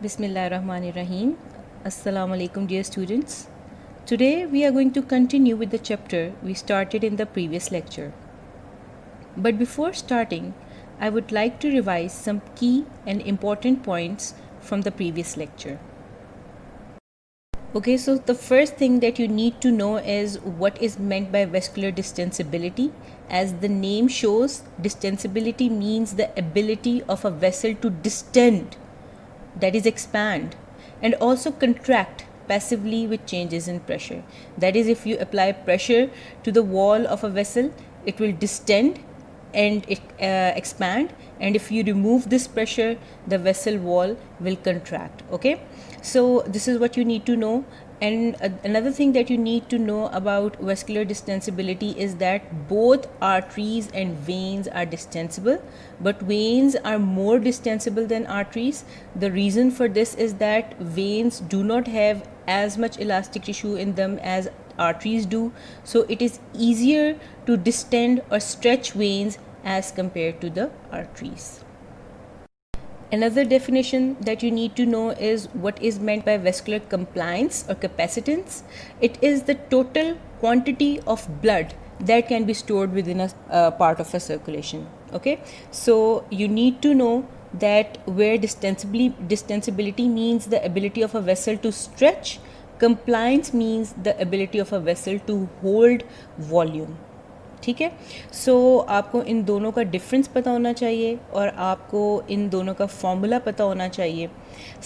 Bismillahirrahmanirrahim. Assalamu alaikum, dear students. Today we are going to continue with the chapter we started in the previous lecture. But before starting, I would like to revise some key and important points from the previous lecture. Okay, so the first thing that you need to know is what is meant by vascular distensibility. As the name shows, distensibility means the ability of a vessel to distend, that is expand, and also contract passively with changes in pressure. That is, if you apply pressure to the wall of a vessel, it will distend and expand, and if you remove this pressure, the vessel wall will contract. Okay, so this is what you need to know. And another thing that you need to know about vascular distensibility is that both arteries and veins are distensible, but veins are more distensible than arteries. The reason for this is that veins do not have as much elastic tissue in them as arteries do, so it is easier to distend or stretch veins as compared to the arteries. Another definition that you need to know is what is meant by vascular compliance or capacitance. It is the total quantity of blood that can be stored within a part of a circulation. Okay, so you need to know that where distensibility means the ability of a vessel to stretch, compliance means the ability of a vessel to hold volume. ठीक है, सो आपको इन दोनों का difference पता होना चाहिए और आपको इन दोनों का फॉर्मूला पता होना चाहिए.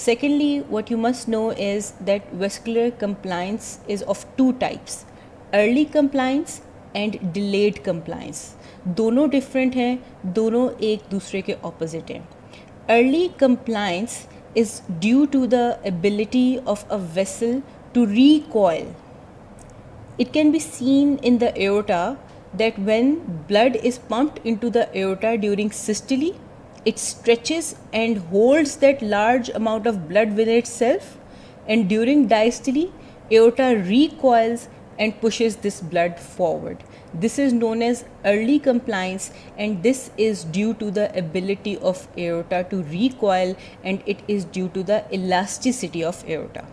Secondly, what you must know is that vascular compliance is of two types, early compliance and delayed compliance. दोनों डिफरेंट हैं, दोनों एक दूसरे के ऑपोजिट हैं. Early compliance is due to the ability of a vessel to recoil. It can be seen in the aorta that when blood is pumped into the aorta during systole, it stretches and holds that large amount of blood within itself, and during diastole, aorta recoils and pushes this blood forward. This is known as early compliance, and this is due to the ability of aorta to recoil, and it is due to the elasticity of aorta.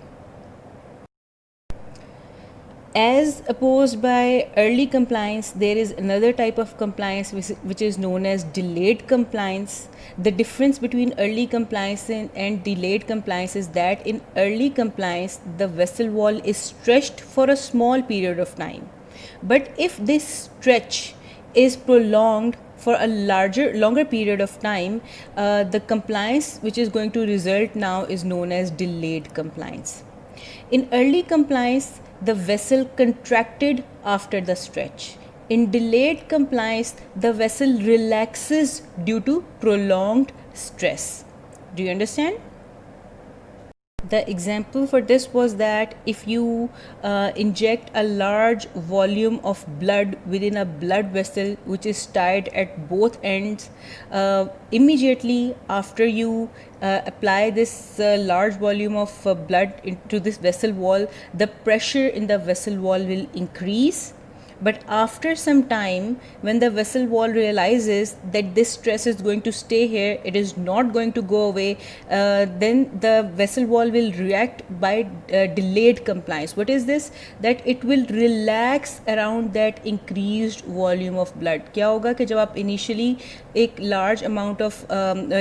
As opposed by early compliance, there is another type of compliance which is known as delayed compliance. The difference between early compliance and delayed compliance is that in early compliance, the vessel wall is stretched for a small period of time. But if this stretch is prolonged for a longer period of time, the compliance which is going to result now is known as delayed compliance. In early compliance, the vessel contracted after the stretch. In delayed compliance, the vessel relaxes due to prolonged stress. Do you understand? The example for this was that if you inject a large volume of blood within a blood vessel which is tied at both ends, immediately after you apply this large volume of blood into this vessel wall, the pressure in the vessel wall will increase. But after some time, when the vessel wall realizes that this stress is going to stay here, it is not going to go away, then the vessel wall will react by delayed compliance. What is this? That it will relax around that increased volume of blood. क्या होगा कि जब आप initially एक large amount of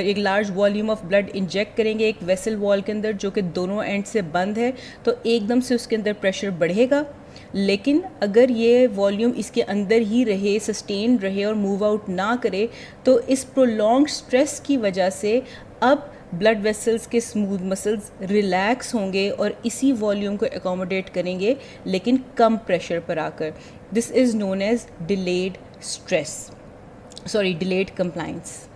एक large volume of blood inject करेंगे एक vessel wall के अंदर जो कि दोनों end से बंद है, तो एकदम से उसके अंदर pressure बढ़ेगा. लेकिन अगर ये वॉल्यूम इसके अंदर ही रहे, सस्टेन रहे और मूव आउट ना करे, तो इस प्रोलॉन्ग स्ट्रेस की वजह से अब ब्लड वेसल्स के स्मूथ मसल्स रिलैक्स होंगे और इसी वॉल्यूम को एकोमोडेट करेंगे, लेकिन कम प्रेशर पर आकर. This is known as delayed delayed compliance.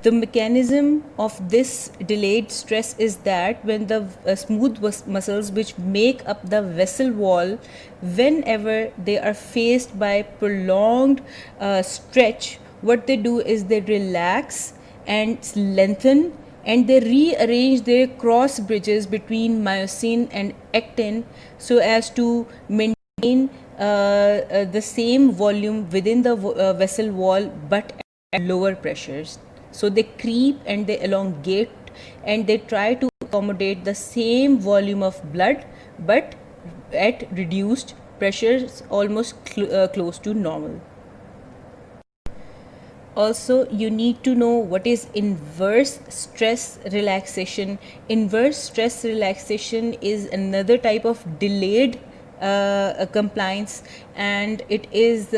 The mechanism of this delayed stress is that when the smooth muscles which make up the vessel wall, whenever they are faced by prolonged stretch, what they do is they relax and lengthen, and they rearrange their cross bridges between myosin and actin so as to maintain the same volume within the vessel wall but at lower pressures. So they creep and they elongate and they try to accommodate the same volume of blood but at reduced pressures, almost close to normal. Also, you need to know what is inverse stress relaxation. Inverse stress relaxation is another type of delayed compliance, and it is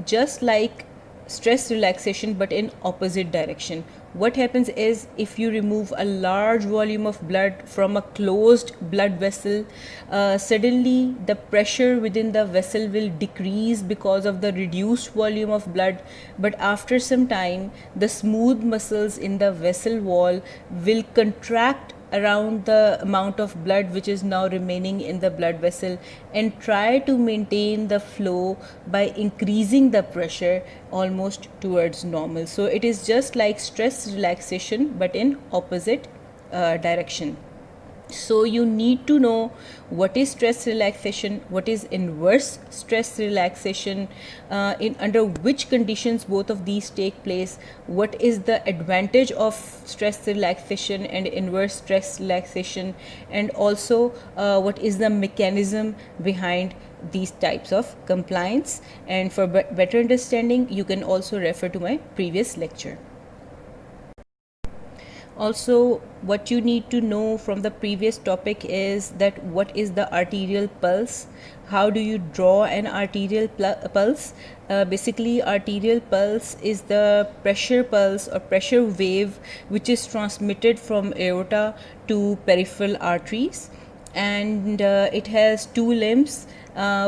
just like stress relaxation but in opposite direction. What happens is, if you remove a large volume of blood from a closed blood vessel, suddenly the pressure within the vessel will decrease because of the reduced volume of blood, but after some time the smooth muscles in the vessel wall will contract around the amount of blood which is now remaining in the blood vessel and try to maintain the flow by increasing the pressure almost towards normal. So it is just like stress relaxation but in opposite direction. So you need to know what is stress relaxation, what is inverse stress relaxation, in under which conditions both of these take place, what is the advantage of stress relaxation and inverse stress relaxation, and also what is the mechanism behind these types of compliance. And for better understanding, you can also refer to my previous lecture. Also, what you need to know from the previous topic is that what is the arterial pulse, how do you draw an arterial pulse. Basically, arterial pulse is the pressure pulse or pressure wave which is transmitted from aorta to peripheral arteries, and it has two limbs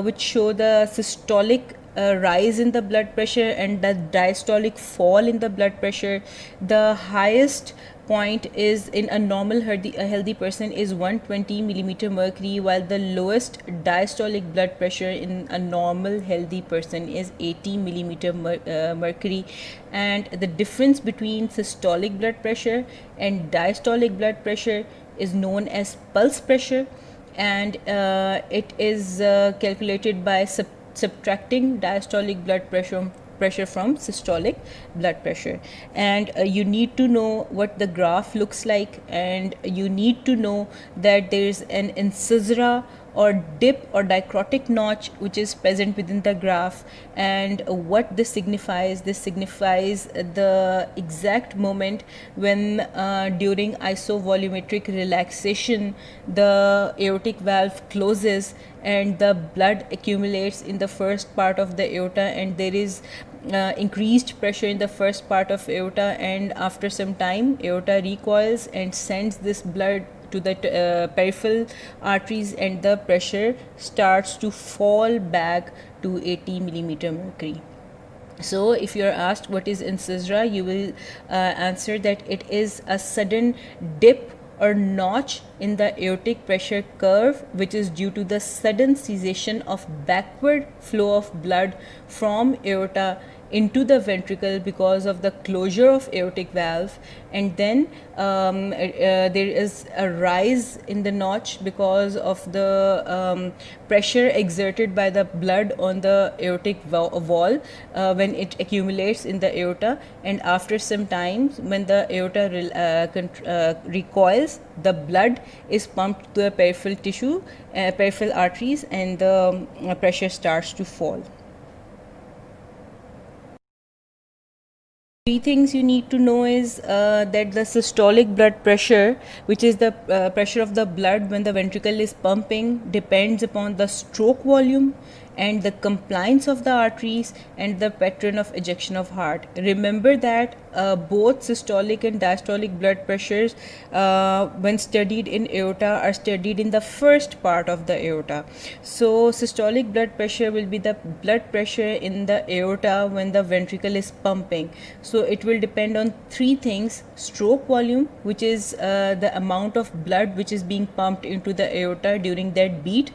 which show the systolic rise in the blood pressure and the diastolic fall in the blood pressure. The highest point is in a normal healthy person is 120 millimeter mercury, while the lowest diastolic blood pressure in a normal healthy person is 80 millimeter mercury. And the difference between systolic blood pressure and diastolic blood pressure is known as pulse pressure, and it is calculated by subtracting diastolic blood pressure from systolic blood pressure. And you need to know what the graph looks like, and you need to know that there is an incisura or dip or dicrotic notch which is present within the graph. And what this signifies the exact moment when during isovolumetric relaxation the aortic valve closes and the blood accumulates in the first part of the aorta, and there is increased pressure in the first part of aorta, and after some time aorta recoils and sends this blood to the peripheral arteries, and the pressure starts to fall back to 80 millimeter mercury. So if you are asked what is incisura, you will answer that it is a sudden dip or notch in the aortic pressure curve which is due to the sudden cessation of backward flow of blood from aorta into the ventricle because of the closure of aortic valve, and then there is a rise in the notch because of the pressure exerted by the blood on the aortic wall when it accumulates in the aorta, and after some time when the aorta recoils, the blood is pumped to the peripheral tissue, peripheral arteries, and the pressure starts to fall. Three things you need to know is that the systolic blood pressure, which is the pressure of the blood when the ventricle is pumping, depends upon the stroke volume and the compliance of the arteries and the pattern of ejection of heart. Remember that both systolic and diastolic blood pressures when studied in aorta are studied in the first part of the aorta. So systolic blood pressure will be the blood pressure in the aorta when the ventricle is pumping. So it will depend on three things: stroke volume, which is the amount of blood which is being pumped into the aorta during that beat.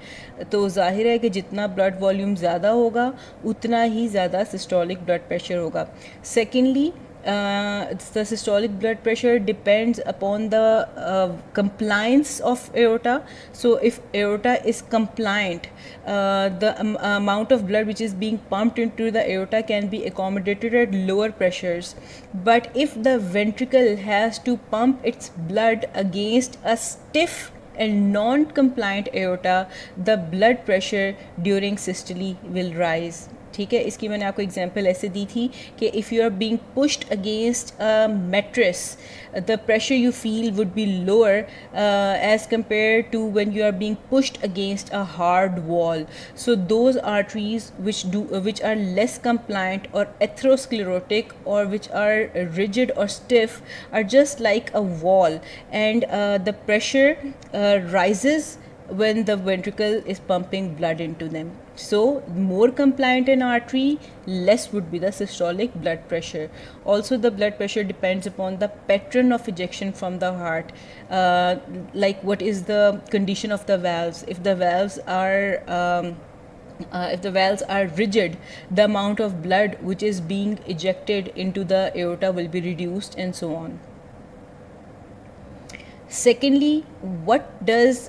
तो जाहिर है कि जितना blood volume ज़्यादा होगा उतना ही ज़्यादा systolic blood pressure होगा. Secondly, the systolic blood pressure depends upon the compliance of aorta. So if aorta is compliant, the amount of blood which is being pumped into the aorta can be accommodated at lower pressures. But if the ventricle has to pump its blood against a stiff and non-compliant aorta, the blood pressure during systole will rise. ठीक है, इसकी मैंने आपको example ऐसे दी थी कि if you are being pushed against a mattress, the pressure you feel would be lower as compare to when you are being pushed against a hard wall. So those arteries which are less compliant or atherosclerotic or which are rigid or stiff are just like a wall, and the pressure rises when the ventricle is pumping blood into them. So more compliant an artery, less would be the systolic blood pressure. Also the blood pressure depends upon the pattern of ejection from the heart, like what is the condition of the valves. If the valves are rigid, the amount of blood which is being ejected into the aorta will be reduced, and so on. Secondly, what determines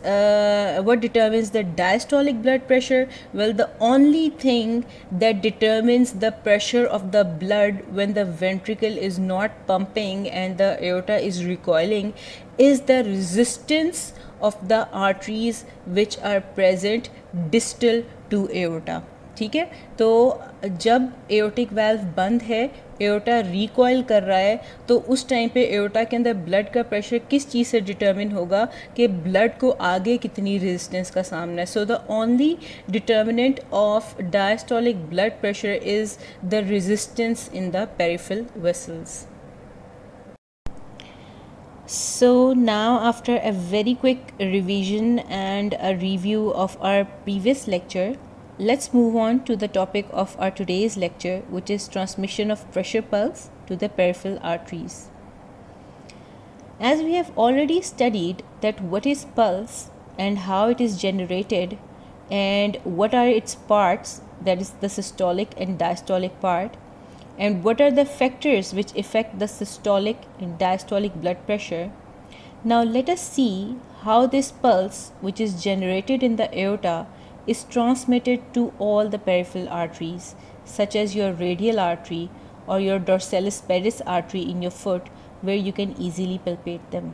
the diastolic blood pressure? Well, the only thing that determines the pressure of the blood when the ventricle is not pumping and the aorta is recoiling is the resistance of the arteries which are present distal to aorta. ठीक है, तो जब aortic valve बंद है, aorta recoil कर रहा है, तो उस टाइम पे एओर्टा के अंदर ब्लड का प्रेशर किस चीज़ से डिटर्मिन होगा कि ब्लड को आगे कितनी रेजिस्टेंस का सामना है. So the only determinant of diastolic blood pressure is the resistance in the peripheral vessels. So now, after a very quick revision and a review of our previous lecture, let's move on to the topic of our today's lecture, which is transmission of pressure pulse to the peripheral arteries. As we have already studied that what is pulse and how it is generated and what are its parts, that is the systolic and diastolic part, and what are the factors which affect the systolic and diastolic blood pressure. Now let us see how this pulse, which is generated in the aorta, is transmitted to all the peripheral arteries, such as your radial artery or your dorsalis pedis artery in your foot, where you can easily palpate them.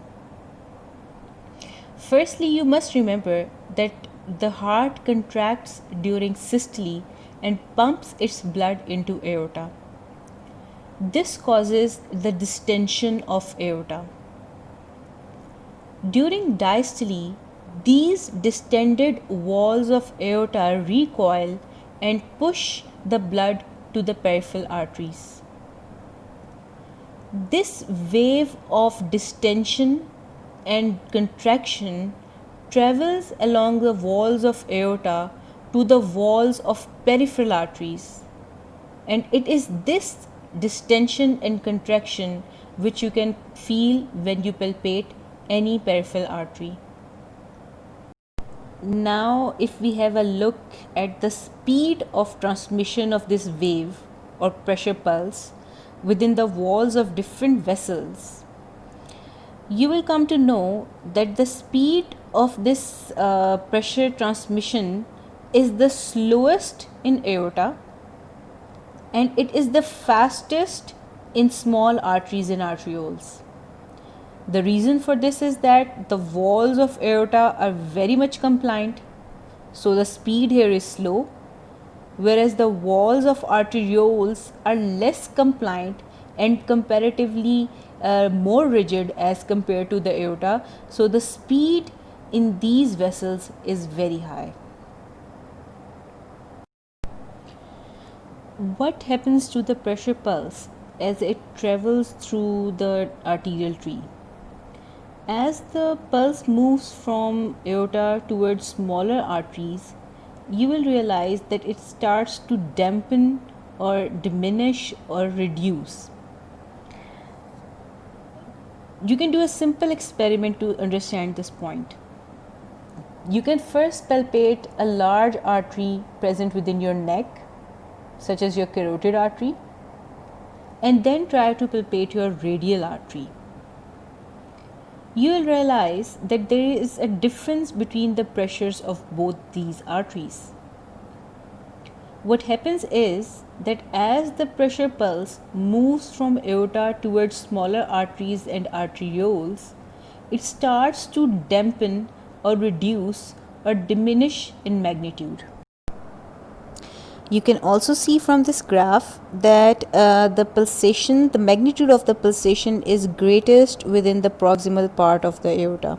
Firstly, you must remember that the heart contracts during systole and pumps its blood into aorta. This causes the distension of aorta. During diastole, these distended walls of aorta recoil and push the blood to the peripheral arteries. This wave of distension and contraction travels along the walls of aorta to the walls of peripheral arteries, and it is this distension and contraction which you can feel when you palpate any peripheral artery. Now, if we have a look at the speed of transmission of this wave or pressure pulse within the walls of different vessels, you will come to know that the speed of this pressure transmission is the slowest in aorta, and it is the fastest in small arteries and arterioles. The reason for this is that the walls of aorta are very much compliant, so the speed here is slow, whereas the walls of arterioles are less compliant and comparatively more rigid as compared to the aorta, so the speed in these vessels is very high. What happens to the pressure pulse as it travels through the arterial tree? As the pulse moves from aorta towards smaller arteries, you will realize that it starts to dampen or diminish or reduce. You can do a simple experiment to understand this point. You can first palpate a large artery present within your neck, such as your carotid artery, and then try to palpate your radial artery. You will realize that there is a difference between the pressures of both these arteries. What happens is that as the pressure pulse moves from aorta towards smaller arteries and arterioles, it starts to dampen or reduce or diminish in magnitude. You can also see from this graph that the magnitude of the pulsation is greatest within the proximal part of the aorta.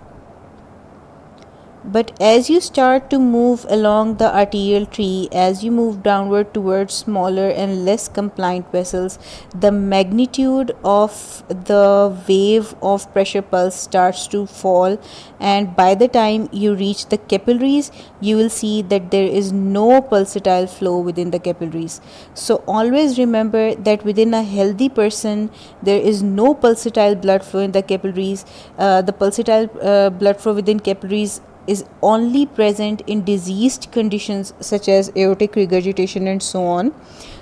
But as you start to move along the arterial tree, as you move downward towards smaller and less compliant vessels, the magnitude of the wave of pressure pulse starts to fall, and by the time you reach the capillaries, you will see that there is no pulsatile flow within the capillaries. So always remember that within a healthy person, there is no pulsatile blood flow in the capillaries. The pulsatile blood flow within capillaries is only present in diseased conditions such as aortic regurgitation and so on.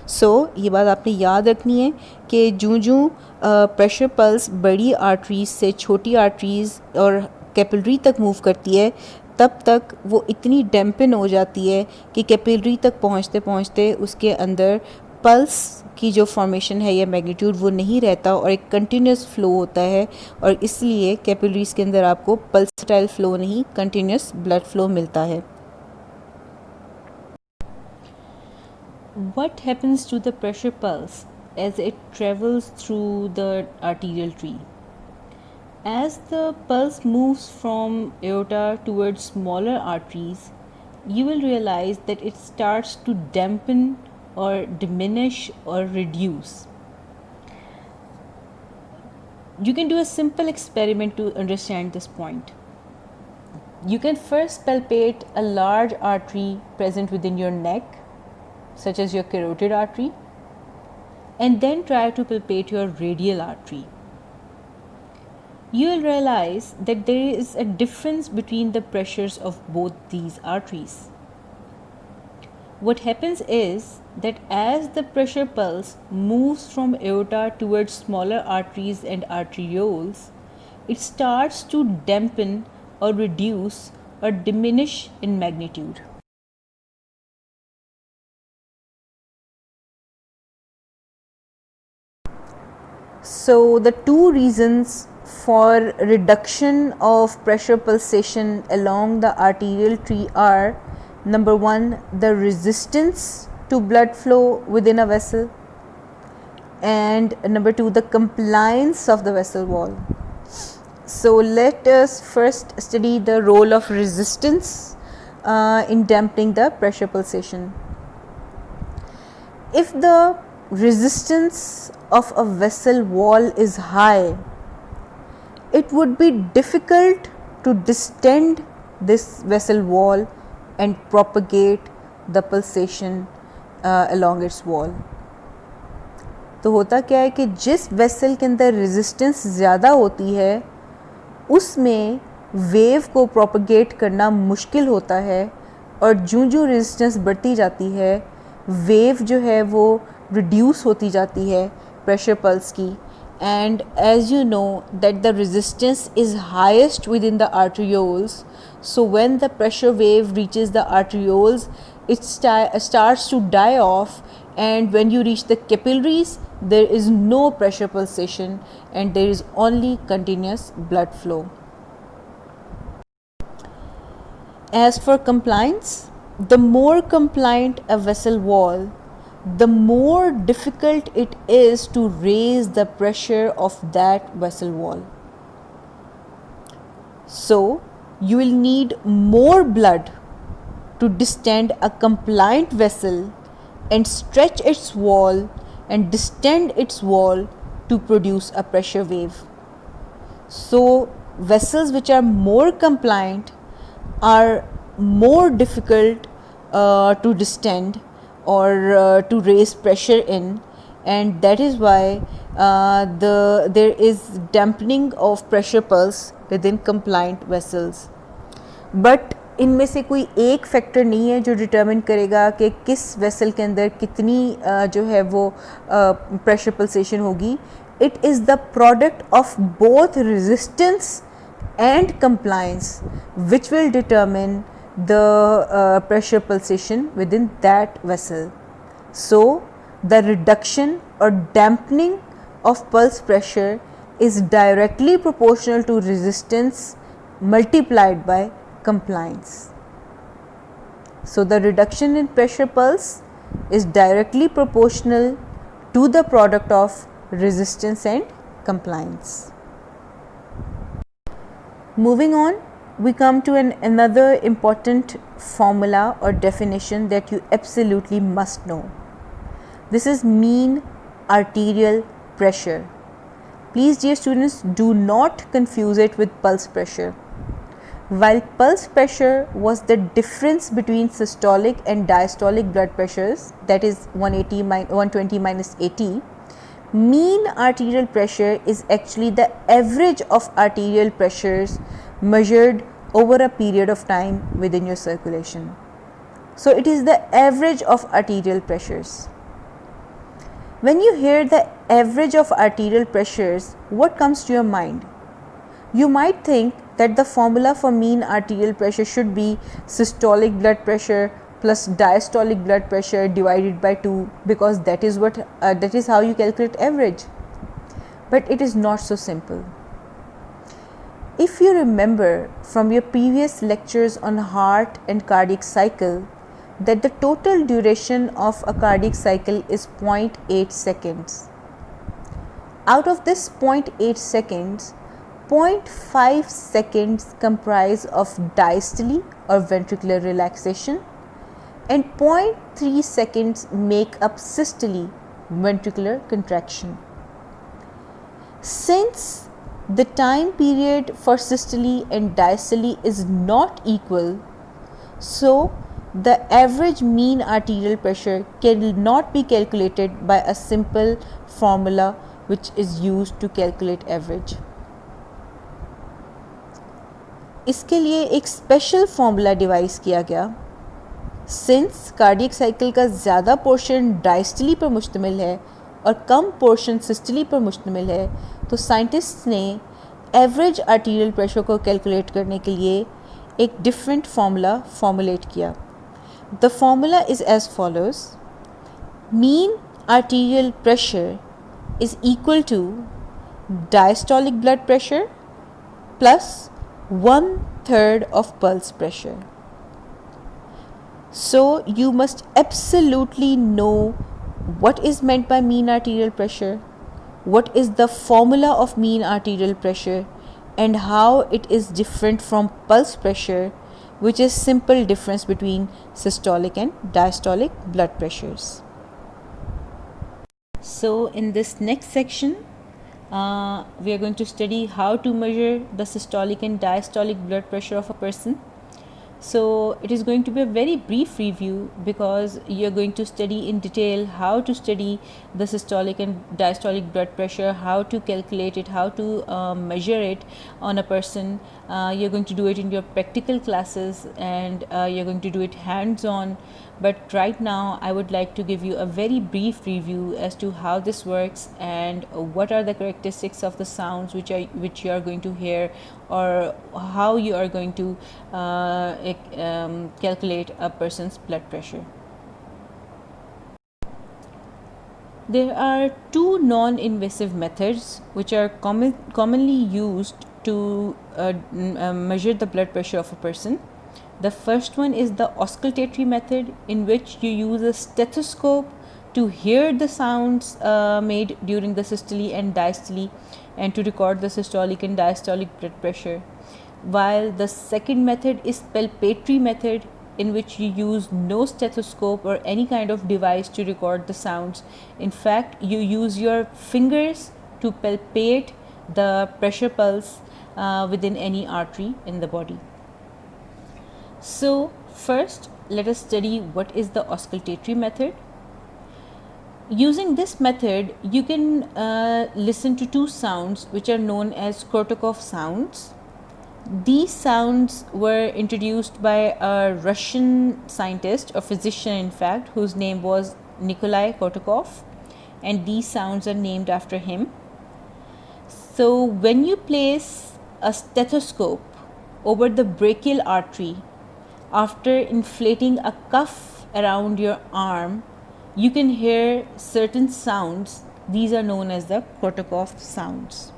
So ये बात आपने याद रखनी है कि जूं pressure pulse बड़ी arteries से छोटी आर्टरीज और कैपिलरी तक मूव करती है, तब तक वो इतनी डैम्पन हो जाती है कि कैपिलरी तक पहुंचते पहुंचते उसके अंदर पल्स की जो फॉर्मेशन है या मैग्नीट्यूड वो नहीं रहता और एक कंटिन्यूस फ्लो होता है, और इसलिए कैपिलरीज के अंदर आपको पल्सटाइल फ्लो नहीं, कंटिन्यूस ब्लड फ्लो मिलता है. What happens to the pressure pulse as it travels through the arterial tree? As the pulse moves from aorta towards smaller arteries, you will realize that it starts to dampen or diminish or reduce. You can do a simple experiment to understand this point. You can first palpate a large artery present within your neck, such as your carotid artery, and then try to palpate your radial artery. You will realize that there is a difference between the pressures of both these arteries. What happens is that as the pressure pulse moves from aorta towards smaller arteries and arterioles, it starts to dampen or reduce or diminish in magnitude. So the two reasons for reduction of pressure pulsation along the arterial tree are: number one, the resistance to blood flow within a vessel, and number two, the compliance of the vessel wall. So let us first study the role of resistance in dampening the pressure pulsation. If the resistance of a vessel wall is high, it would be difficult to distend this vessel wall and propagate the pulsation along its wall. तो होता क्या है कि जिस vessel के अंदर resistance ज़्यादा होती है उसमें वेव को प्रोपगेट करना मुश्किल होता है, और जो रेजिस्टेंस बढ़ती जाती है वेव जो है वो रिड्यूस होती जाती है प्रेशर पल्स की. And as you know that the resistance is highest within the arterioles, so when the pressure wave reaches the arterioles, it starts to die off, and when you reach the capillaries, there is no pressure pulsation and there is only continuous blood flow. As for compliance, the more compliant a vessel wall, the more difficult it is to raise the pressure of that vessel wall. So you will need more blood to distend a compliant vessel and stretch its wall and distend its wall to produce a pressure wave. So vessels which are more compliant are more difficult to distend or to raise pressure in, and that is why there is dampening of pressure pulse within compliant vessels. But इनमें से कोई एक factor नहीं है जो determine करेगा कि किस वेसल के अंदर कितनी जो है वो प्रेशर पल्सेशन होगी. It is the product of both resistance and compliance which will determine the pressure pulsation within that vessel. So the reduction or dampening of pulse pressure is directly proportional to resistance multiplied by compliance. So the reduction in pressure pulse is directly proportional to the product of resistance and compliance. Moving on, we come to another important formula or definition that you absolutely must know. This is mean arterial pressure. Please dear students, do not confuse it with pulse pressure. While pulse pressure was the difference between systolic and diastolic blood pressures, that is 120 minus 80, mean arterial pressure is actually the average of arterial pressures measured over a period of time within your circulation. So it is the average of arterial pressures. When you hear the average of arterial pressures, what comes to your mind? You might think that the formula for mean arterial pressure should be systolic blood pressure plus diastolic blood pressure divided by 2, because that is how you calculate average. But it is not so simple. If you remember from your previous lectures on heart and cardiac cycle that the total duration of a cardiac cycle is 0.8 seconds. Out of this 0.8 seconds, 0.5 seconds comprise of diastole or ventricular relaxation, and 0.3 seconds make up systole, ventricular contraction. Since the time period for systole and diastole is not equal, so the average mean arterial pressure cannot be calculated by a simple formula which is used to calculate average. इसके लिए एक special formula device किया गया. Since cardiac cycle का ज़्यादा portion diastole पर मुश्तमिल है और कम पोर्शन सिस्टली पर मुश्तमिल है, तो साइंटिस्ट ने एवरेज आर्टीरियल प्रेशर को कैलकुलेट करने के लिए एक डिफरेंट फार्मूला फॉर्मुलेट किया. The formula is as follows: mean arterial pressure is equal to diastolic blood pressure plus 1/3 of pulse pressure. So you must absolutely know what is meant by mean arterial pressure, what is the formula of mean arterial pressure, and how it is different from pulse pressure, which is simple difference between systolic and diastolic blood pressures. So in this next section, we are going to study how to measure the systolic and diastolic blood pressure of a person. So it is going to be a very brief review because you are going to study in detail how to study the systolic and diastolic blood pressure, how to calculate it, how to measure it on a person. You're going to do it in your practical classes and you're going to do it hands-on. But right now I would like to give you a very brief review as to how this works and what are the characteristics of the sounds which you are going to hear, or how you are going to calculate a person's blood pressure. There are two non-invasive methods which are commonly used to measure the blood pressure of a person. The first one is the auscultatory method, in which you use a stethoscope to hear the sounds made during the systole and diastole and to record the systolic and diastolic blood pressure. While the second method is palpatory method, in which you use no stethoscope or any kind of device to record the sounds. In fact, you use your fingers to palpate the pressure pulse within any artery in the body. So first let us study what is the auscultatory method. Using this method you can listen to two sounds which are known as Korotokov sounds. These sounds were introduced by a Russian scientist, a physician in fact, whose name was Nikolai Kotukov, and these sounds are named after him. So when you place a stethoscope over the brachial artery after inflating a cuff around your arm, you can hear certain sounds. These are known as the Kotukov sounds.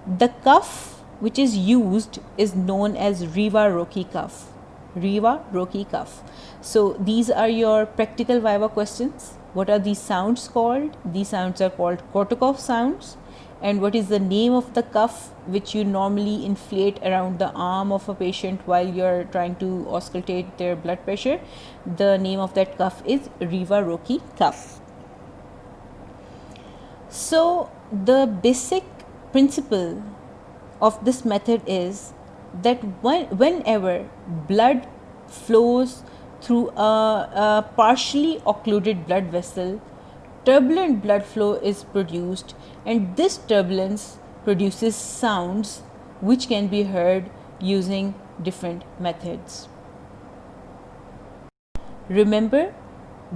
The cuff which is used is known as Riva-Rocchi cuff. Riva-Rocchi cuff. So these are your practical viva questions. What are these sounds called? These sounds are called Kotukov sounds. And what is the name of the cuff which you normally inflate around the arm of a patient while you're trying to auscultate their blood pressure? The name of that cuff is Riva-Rocchi cuff. So the basic principle of this method is that whenever blood flows through a partially occluded blood vessel, turbulent blood flow is produced, and this turbulence produces sounds which can be heard using different methods. Remember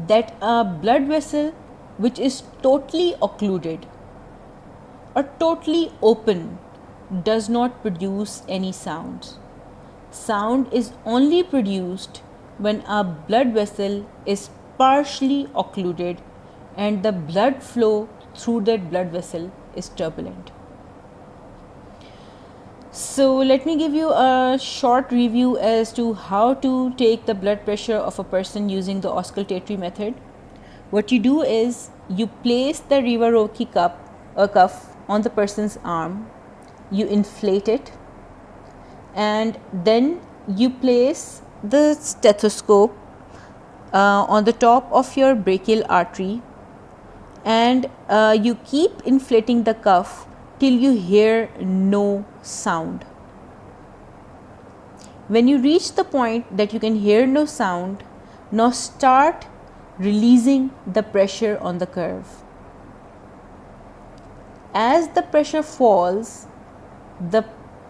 that a blood vessel which is totally occluded or totally open does not produce any sounds. Sound is only produced when a blood vessel is partially occluded and the blood flow through that blood vessel is turbulent. So let me give you a short review as to how to take the blood pressure of a person using the auscultatory method. What you do is you place the Riva-Rocchi cuff on the person's arm, you inflate it, and then you place the stethoscope on the top of your brachial artery, and you keep inflating the cuff till you hear no sound. When you reach the point that you can hear no sound, now start releasing the pressure on the curve. As the pressure falls, the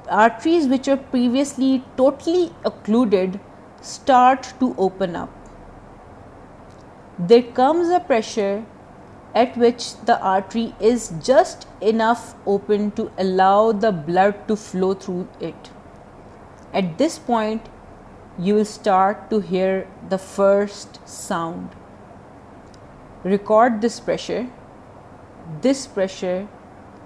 arteries which were previously totally occluded start to open up. There comes a pressure at which the artery is just enough open to allow the blood to flow through it. At this point, you will start to hear the first sound. Record this pressure. This pressure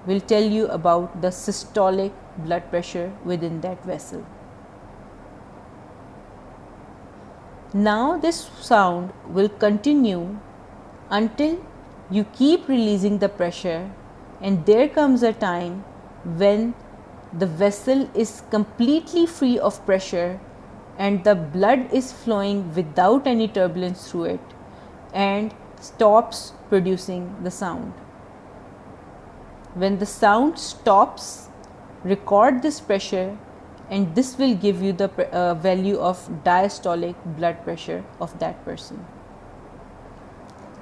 will tell you about the systolic blood pressure within that vessel. Now this sound will continue until you keep releasing the pressure, and there comes a time when the vessel is completely free of pressure and the blood is flowing without any turbulence through it and stops producing the sound. When the sound stops, record this pressure, and this will give you the value of diastolic blood pressure of that person.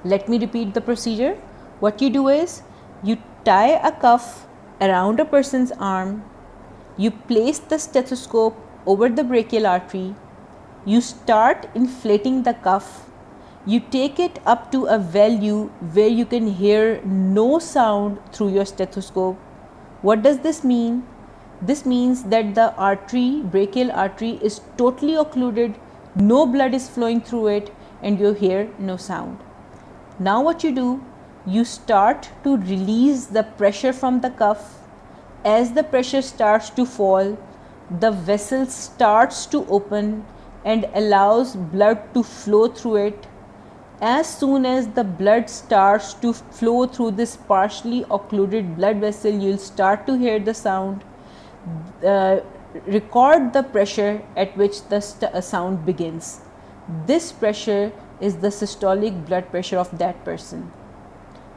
Let me repeat the procedure. What you do is you tie a cuff around a person's arm, you place the stethoscope over the brachial artery, you start inflating the cuff, you take it up to a value where you can hear no sound through your stethoscope. What does this mean? This means that the artery, brachial artery, is totally occluded, no blood is flowing through it, and you hear no sound. Now what you do, you start to release the pressure from the cuff. As the pressure starts to fall, the vessel starts to open and allows blood to flow through it. As soon as the blood starts to flow through this partially occluded blood vessel, you will start to hear the sound. Record the pressure at which the sound begins. This pressure is the systolic blood pressure of that person.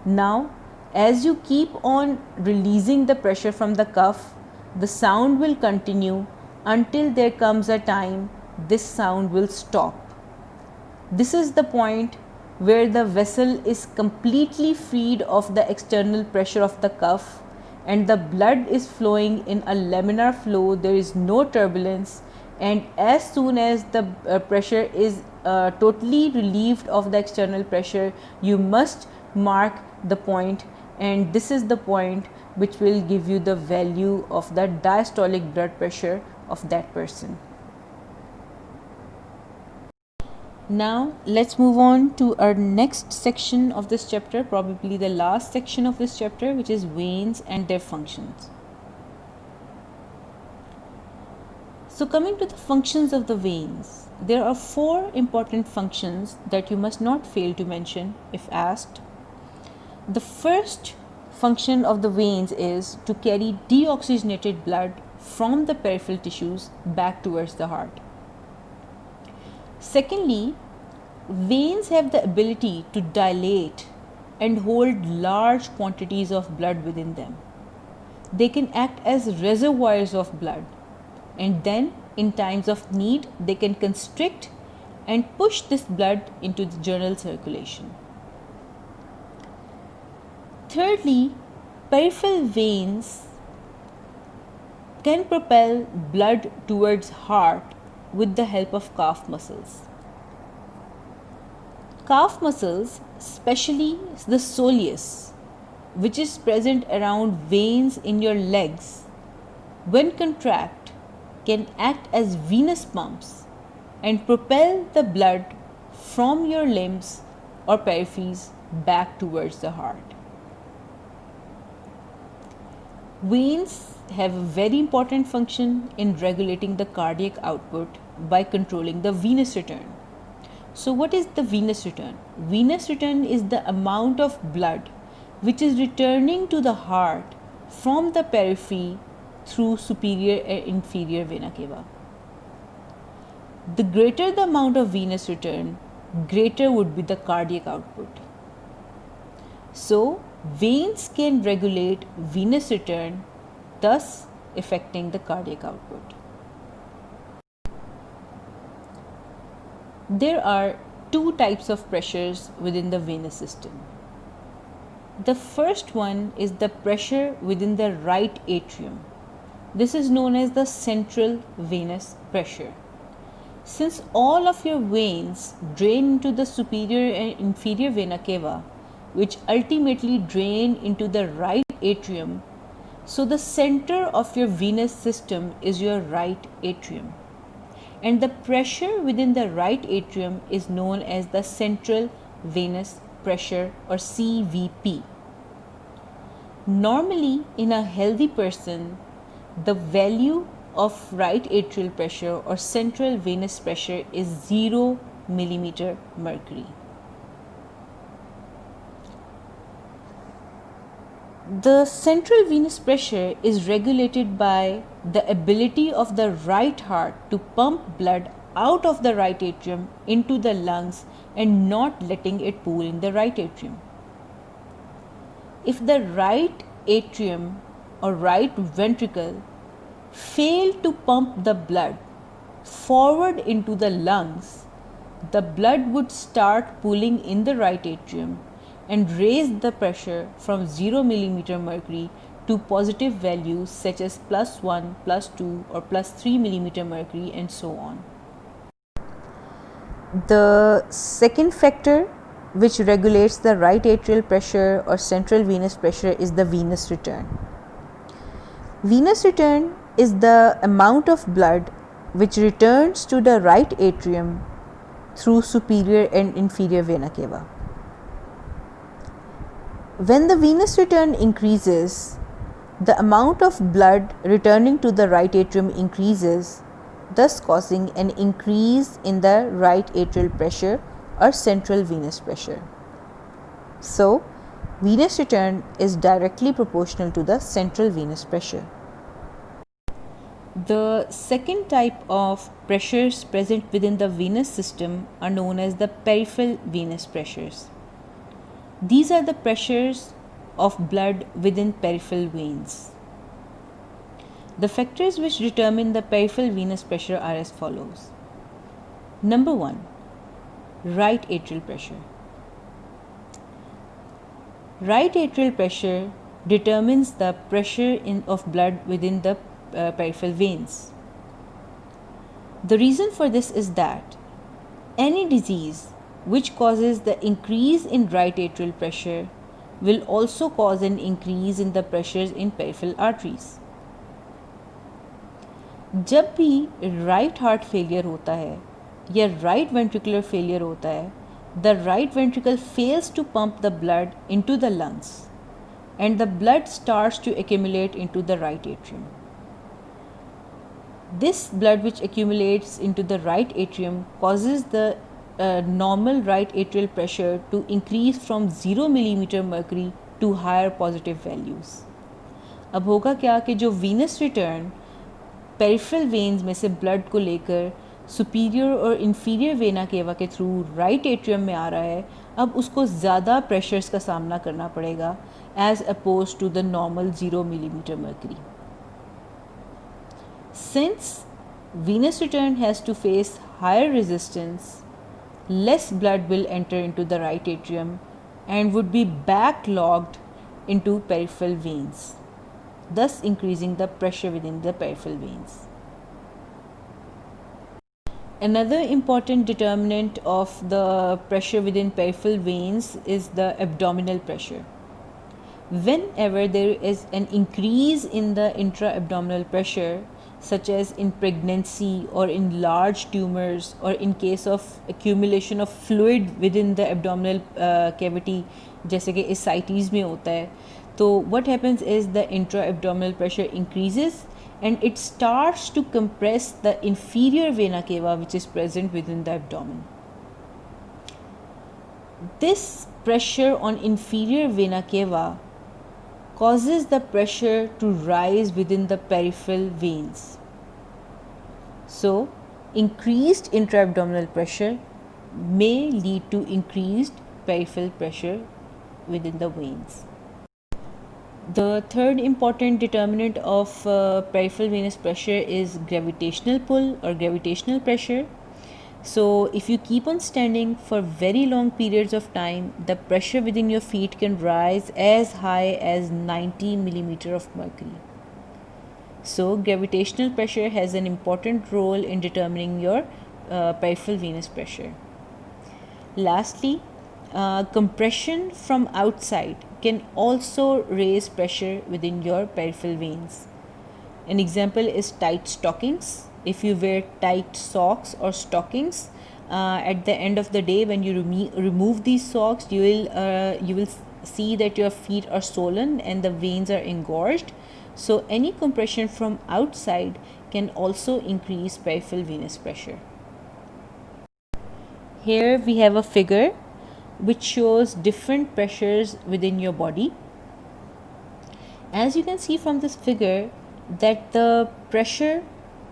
Now, as you keep on releasing the pressure from the cuff, the sound will continue until there comes a time this sound will stop. This is the point where the vessel is completely freed of the external pressure of the cuff, and the blood is flowing in a laminar flow, there is no turbulence, and as soon as the pressure is totally relieved of the external pressure, you must mark the point, and this is the point which will give you the value of the diastolic blood pressure of that person. Now let's move on to our next section of this chapter, probably the last section of this chapter, which is veins and their functions. So coming to the functions of the veins, there are 4 important functions that you must not fail to mention if asked. The first function of the veins is to carry deoxygenated blood from the peripheral tissues back towards the heart. Secondly, veins have the ability to dilate and hold large quantities of blood within them. They can act as reservoirs of blood, and then in times of need they can constrict and push this blood into the general circulation. Thirdly, peripheral veins can propel blood towards heart with the help of calf muscles. Calf muscles, especially the soleus, which is present around veins in your legs, when contract, can act as venous pumps and propel the blood from your limbs or peripheries back towards the heart. Veins have a very important function in regulating the cardiac output by controlling the venous return. So what is the venous return? Venous return is the amount of blood which is returning to the heart from the periphery through superior and inferior vena cava. The greater the amount of venous return, greater would be the cardiac output. So veins can regulate venous return, thus affecting the cardiac output. There are 2 types of pressures within the venous system. The first one is the pressure within the right atrium. This is known as the central venous pressure. Since all of your veins drain into the superior and inferior vena cava, which ultimately drain into the right atrium, so the center of your venous system is your right atrium, and the pressure within the right atrium is known as the central venous pressure, or CVP. Normally in a healthy person, the value of right atrial pressure or central venous pressure is 0 millimeter mercury. The central venous pressure is regulated by the ability of the right heart to pump blood out of the right atrium into the lungs and not letting it pool in the right atrium. If the right atrium or right ventricle fail to pump the blood forward into the lungs, the blood would start pooling in the right atrium and raise the pressure from 0 millimeter mercury to positive values such as +1, +2 or +3 millimeter mercury, and so on. The second factor which regulates the right atrial pressure or central venous pressure is the venous return. Venous return is the amount of blood which returns to the right atrium through superior and inferior vena cava. When the venous return increases, the amount of blood returning to the right atrium increases, thus causing an increase in the right atrial pressure or central venous pressure. So, venous return is directly proportional to the central venous pressure. The second type of pressures present within the venous system are known as the peripheral venous pressures. These are the pressures of blood within peripheral veins. The factors which determine the peripheral venous pressure are as follows. Number 1, right atrial pressure. Right atrial pressure determines the pressure of blood within the peripheral veins. The reason for this is that any disease which causes the increase in right atrial pressure will also cause an increase in the pressures in peripheral arteries. जब भी right heart failure होता है या right ventricular failure होता है, the right ventricle fails to pump the blood into the lungs and the blood starts to accumulate into the right atrium. This blood which accumulates into the right atrium causes the normal right atrial pressure to increase from 0 millimeter mercury to higher positive values. अब होगा क्या कि जो venous return peripheral veins में से blood को लेकर superior और इन्फीरियर वेना केवा के थ्रू राइट एट्रियम में आ रहा है, अब उसको ज़्यादा प्रेशर्स का सामना करना पड़ेगा as oppose to the normal 0 millimeter mercury. Since venous return has to face higher resistance, less blood will enter into the right atrium and would be backlogged into peripheral veins, thus increasing the pressure within the peripheral veins. Another important determinant of the pressure within peripheral veins is the abdominal pressure. Whenever there is an increase in the intra-abdominal pressure, such as in pregnancy or in large tumors or in case of accumulation of fluid within the abdominal cavity, जैसे कि ascites में होता है, तो what happens is the intra-abdominal pressure increases and it starts to compress the inferior vena cava which is present within the abdomen. This pressure on inferior vena cava causes the pressure to rise within the peripheral veins. So, increased intra-abdominal pressure may lead to increased peripheral pressure within the veins. The third important determinant of peripheral venous pressure is gravitational pull or gravitational pressure. So if you keep on standing for very long periods of time, the pressure within your feet can rise as high as 90 millimeter of mercury. So gravitational pressure has an important role in determining your peripheral venous pressure. Lastly, compression from outside can also raise pressure within your peripheral veins. An example is tight stockings. If you wear tight socks or stockings, at the end of the day when you remove these socks, you will see that your feet are swollen and the veins are engorged. So any compression from outside can also increase peripheral venous pressure. Here we have a figure which shows different pressures within your body. As you can see from this figure that the pressure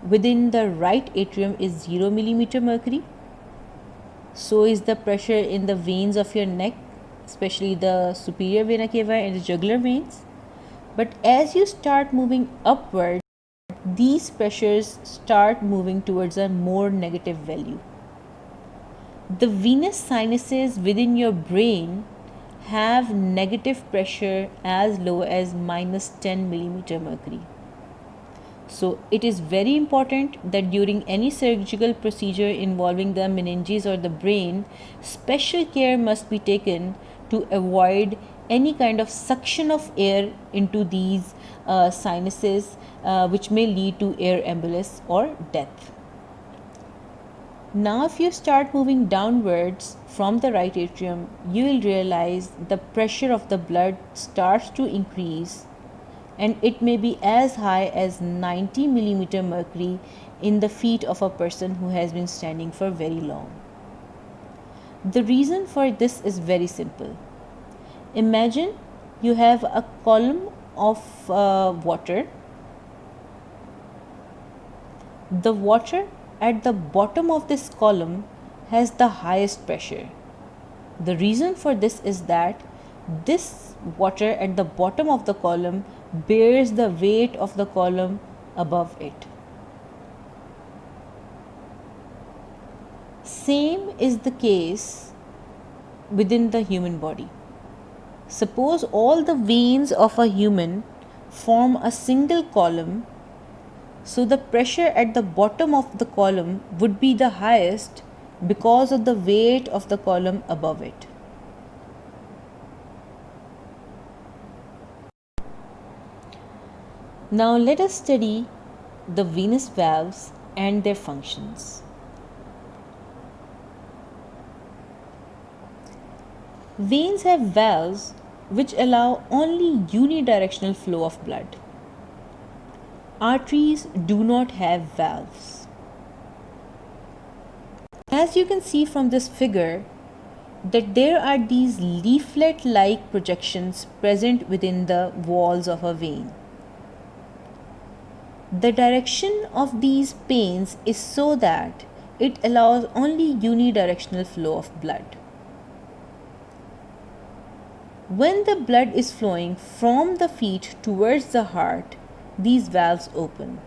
within the right atrium is 0 millimeter mercury. So is the pressure in the veins of your neck, especially the superior vena cava and the jugular veins. But as you start moving upward, these pressures start moving towards a more negative value. The venous sinuses within your brain have negative pressure as low as minus 10 millimeter mercury. So it is very important that during any surgical procedure involving the meninges or the brain, special care must be taken to avoid any kind of suction of air into these sinuses, which may lead to air embolus or death. Now if you start moving downwards from the right atrium, you will realize the pressure of the blood starts to increase and it may be as high as 90 millimeter mercury in the feet of a person who has been standing for very long. The reason for this is very simple. Imagine you have a column of water. The water at the bottom of this column has the highest pressure. The reason for this is that this water at the bottom of the column bears the weight of the column above it. Same is the case within the human body. Suppose all the veins of a human form a single column, so the pressure at the bottom of the column would be the highest because of the weight of the column above it. Now let us study the venous valves and their functions. Veins have valves which allow only unidirectional flow of blood. Arteries do not have valves. As you can see from this figure, that there are these leaflet-like projections present within the walls of a vein. The direction of these panes is so that it allows only unidirectional flow of blood. When the blood is flowing from the feet towards the heart, these valves open.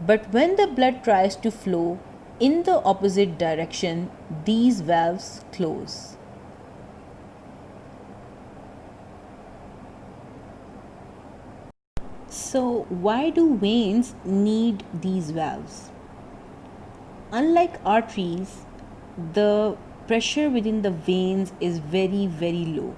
But when the blood tries to flow in the opposite direction, these valves close. So, why do veins need these valves? Unlike arteries, the pressure within the veins is very, very low.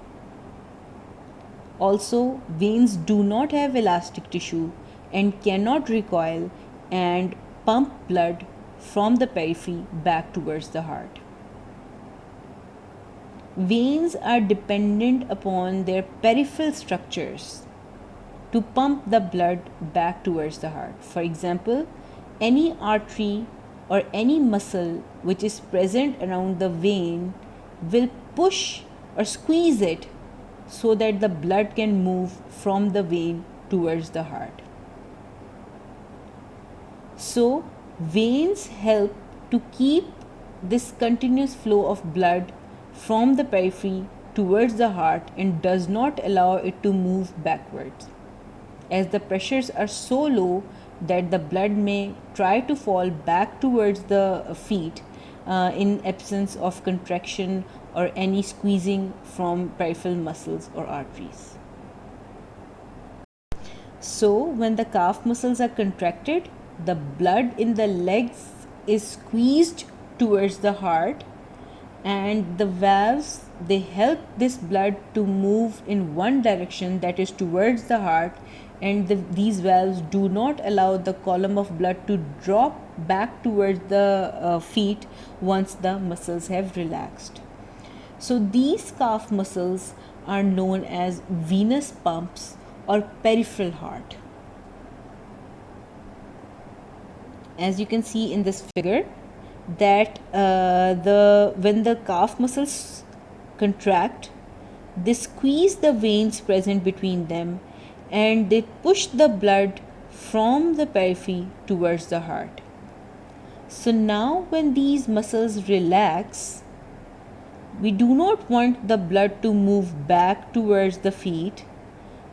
Also, veins do not have elastic tissue and cannot recoil and pump blood from the periphery back towards the heart. Veins are dependent upon their peripheral structures to pump the blood back towards the heart. For example, any artery or any muscle which is present around the vein will push or squeeze it so that the blood can move from the vein towards the heart. So, veins help to keep this continuous flow of blood from the periphery towards the heart and does not allow it to move backwards, as the pressures are so low that the blood may try to fall back towards the feet in absence of contraction or any squeezing from peripheral muscles or arteries. So, when the calf muscles are contracted, the blood in the legs is squeezed towards the heart, and the valves, they help this blood to move in one direction, that is towards the heart, and these valves do not allow the column of blood to drop back towards the feet once the muscles have relaxed. So these calf muscles are known as venous pumps or peripheral heart. As you can see in this figure, that when the calf muscles contract, they squeeze the veins present between them and they push the blood from the periphery towards the heart. So now when these muscles relax, we do not want the blood to move back towards the feet.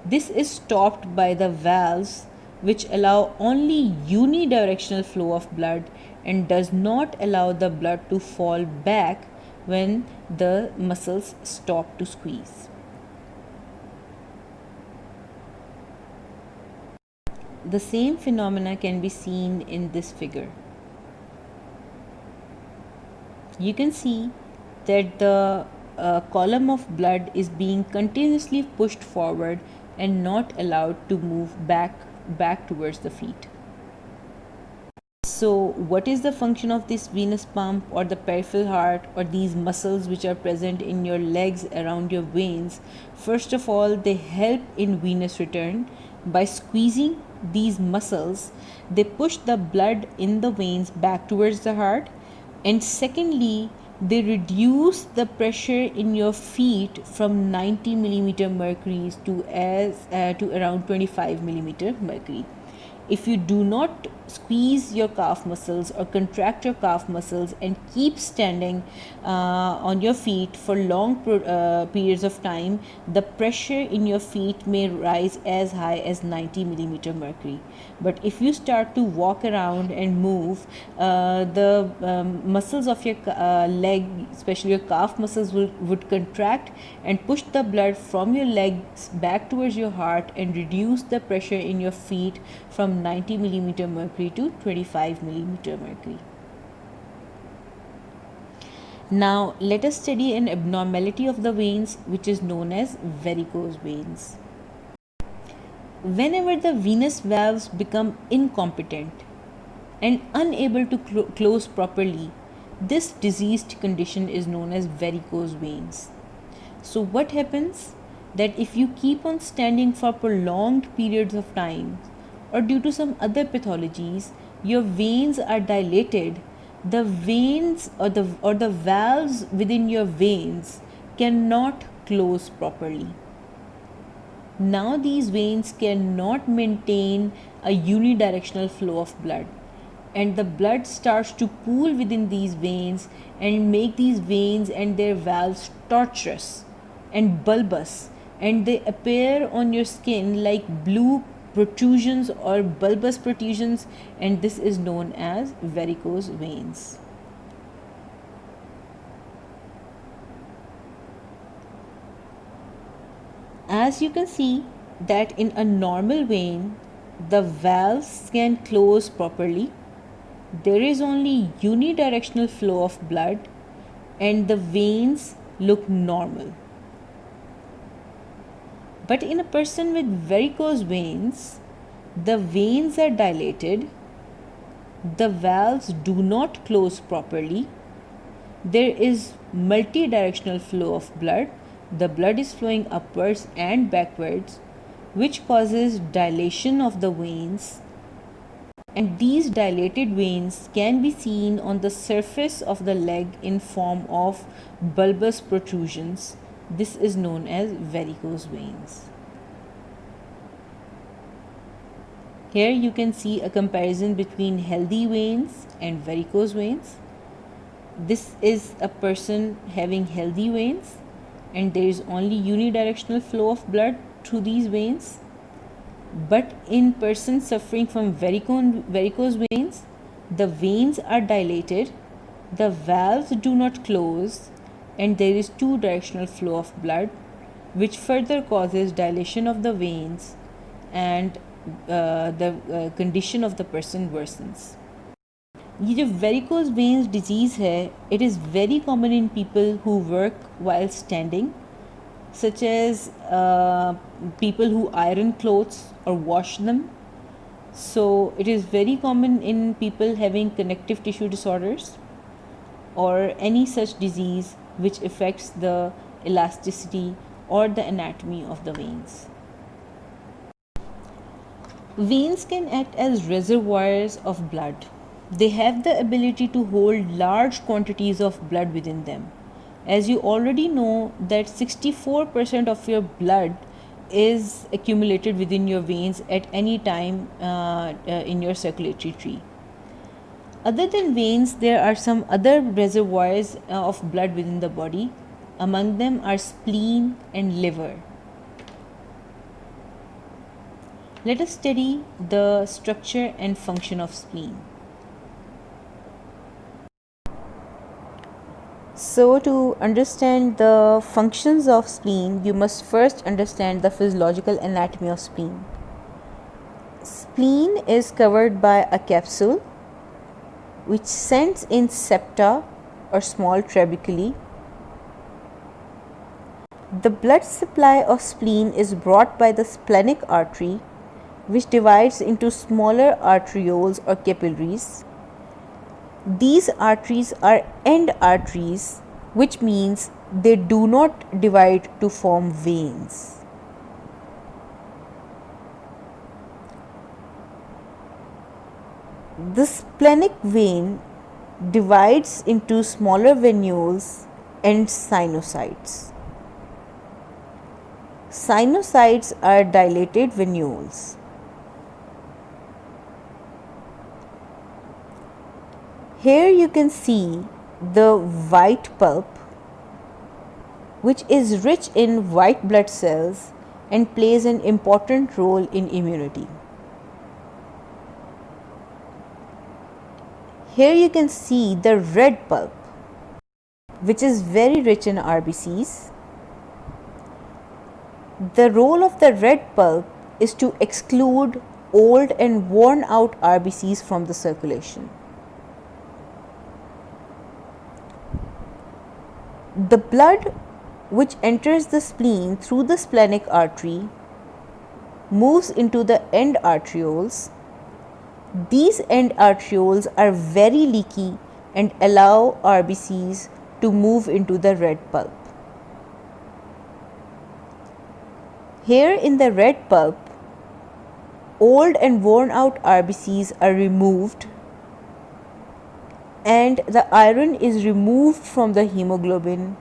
This is stopped by the valves, which allow only unidirectional flow of blood and does not allow the blood to fall back when the muscles stop to squeeze. The same phenomena can be seen in this figure. You can see that the column of blood is being continuously pushed forward and not allowed to move back towards the feet. So, what is the function of this venous pump or the peripheral heart or these muscles which are present in your legs around your veins? First of all, they help in venous return. By squeezing these muscles, they push the blood in the veins back towards the heart. And secondly, they reduce the pressure in your feet from 90 millimeter mercury to around 25 millimeter mercury. If you do not squeeze your calf muscles or contract your calf muscles and keep standing on your feet for long periods of time, the pressure in your feet may rise as high as 90 millimeter mercury. But if you start to walk around and move, the muscles of your leg, especially your calf muscles, would contract and push the blood from your legs back towards your heart and reduce the pressure in your feet from 90 millimeter mercury to 25 millimeter mercury. Now let us study an abnormality of the veins which is known as varicose veins. Whenever the venous valves become incompetent and unable to close properly, this diseased condition is known as varicose veins. So what happens? That if you keep on standing for prolonged periods of time or due to some other pathologies, your veins are dilated, the veins or the valves within your veins cannot close properly. Now these veins cannot maintain a unidirectional flow of blood, and the blood starts to pool within these veins and make these veins and their valves tortuous and bulbous, and they appear on your skin like blue protrusions or bulbous protrusions, and this is known as varicose veins. As you can see that in a normal vein, the valves can close properly. There is only unidirectional flow of blood and the veins look normal. But in a person with varicose veins, the veins are dilated, the valves do not close properly, there is multi-directional flow of blood, the blood is flowing upwards and backwards, which causes dilation of the veins, and these dilated veins can be seen on the surface of the leg in form of bulbous protrusions. This is known as varicose veins. Here you can see a comparison between healthy veins and varicose veins. This is a person having healthy veins and there is only unidirectional flow of blood through these veins. But in persons suffering from varicose veins, the veins are dilated, the valves do not close, and there is two directional flow of blood, which further causes dilation of the veins, and the condition of the person worsens. ये जो varicose veins disease है, it is very common in people who work while standing, such as people who iron clothes or wash them. So it is very common in people having connective tissue disorders or any such disease which affects the elasticity or the anatomy of the veins. Veins can act as reservoirs of blood. They have the ability to hold large quantities of blood within them. As you already know that 64% of your blood is accumulated within your veins at any time in your circulatory tree. Other than veins, there are some other reservoirs of blood within the body. Among them are spleen and liver. Let us study the structure and function of spleen. So to understand the functions of spleen, you must first understand the physiological anatomy of spleen. Spleen is covered by a capsule which sends in septa or small trabeculae. The blood supply of spleen is brought by the splenic artery, which divides into smaller arterioles or capillaries. These arteries are end arteries, which means they do not divide to form veins. The splenic vein divides into smaller venules and sinusoids. Sinusoids are dilated venules. Here you can see the white pulp, which is rich in white blood cells and plays an important role in immunity. Here you can see the red pulp, which is very rich in RBCs. The role of the red pulp is to exclude old and worn out RBCs from the circulation. The blood which enters the spleen through the splenic artery moves into the end arterioles. These end arterioles are very leaky and allow RBCs to move into the red pulp. Here in the red pulp, old and worn out RBCs are removed and the iron is removed from the hemoglobin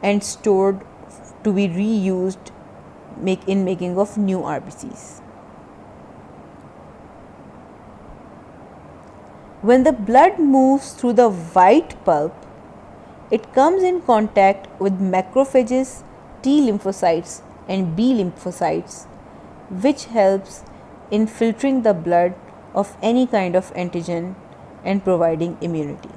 and stored to be reused in making of new RBCs. When the blood moves through the white pulp, it comes in contact with macrophages, T lymphocytes and B lymphocytes, which helps in filtering the blood of any kind of antigen and providing immunity.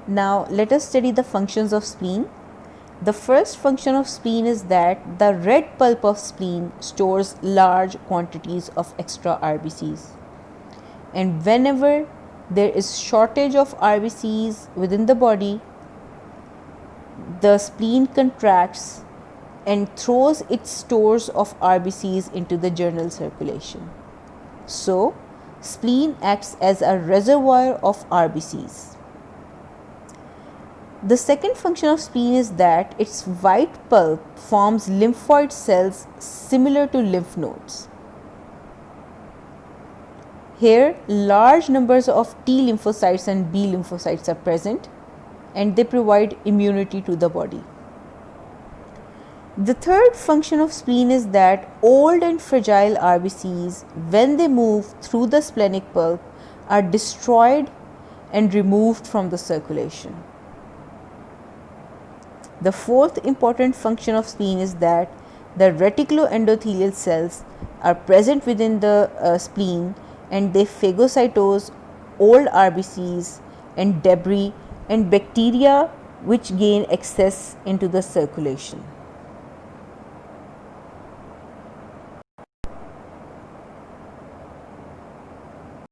Now let us study the functions of spleen. The first function of spleen is that the red pulp of spleen stores large quantities of extra RBCs, and whenever there is shortage of RBCs within the body, the spleen contracts and throws its stores of RBCs into the general circulation. So, spleen acts as a reservoir of RBCs. The second function of spleen is that its white pulp forms lymphoid cells similar to lymph nodes. Here, large numbers of T lymphocytes and B lymphocytes are present, and they provide immunity to the body. The third function of spleen is that old and fragile RBCs, when they move through the splenic pulp, are destroyed and removed from the circulation. The fourth important function of spleen is that the reticuloendothelial cells are present within the spleen, and they phagocytose old RBCs and debris and bacteria which gain access into the circulation.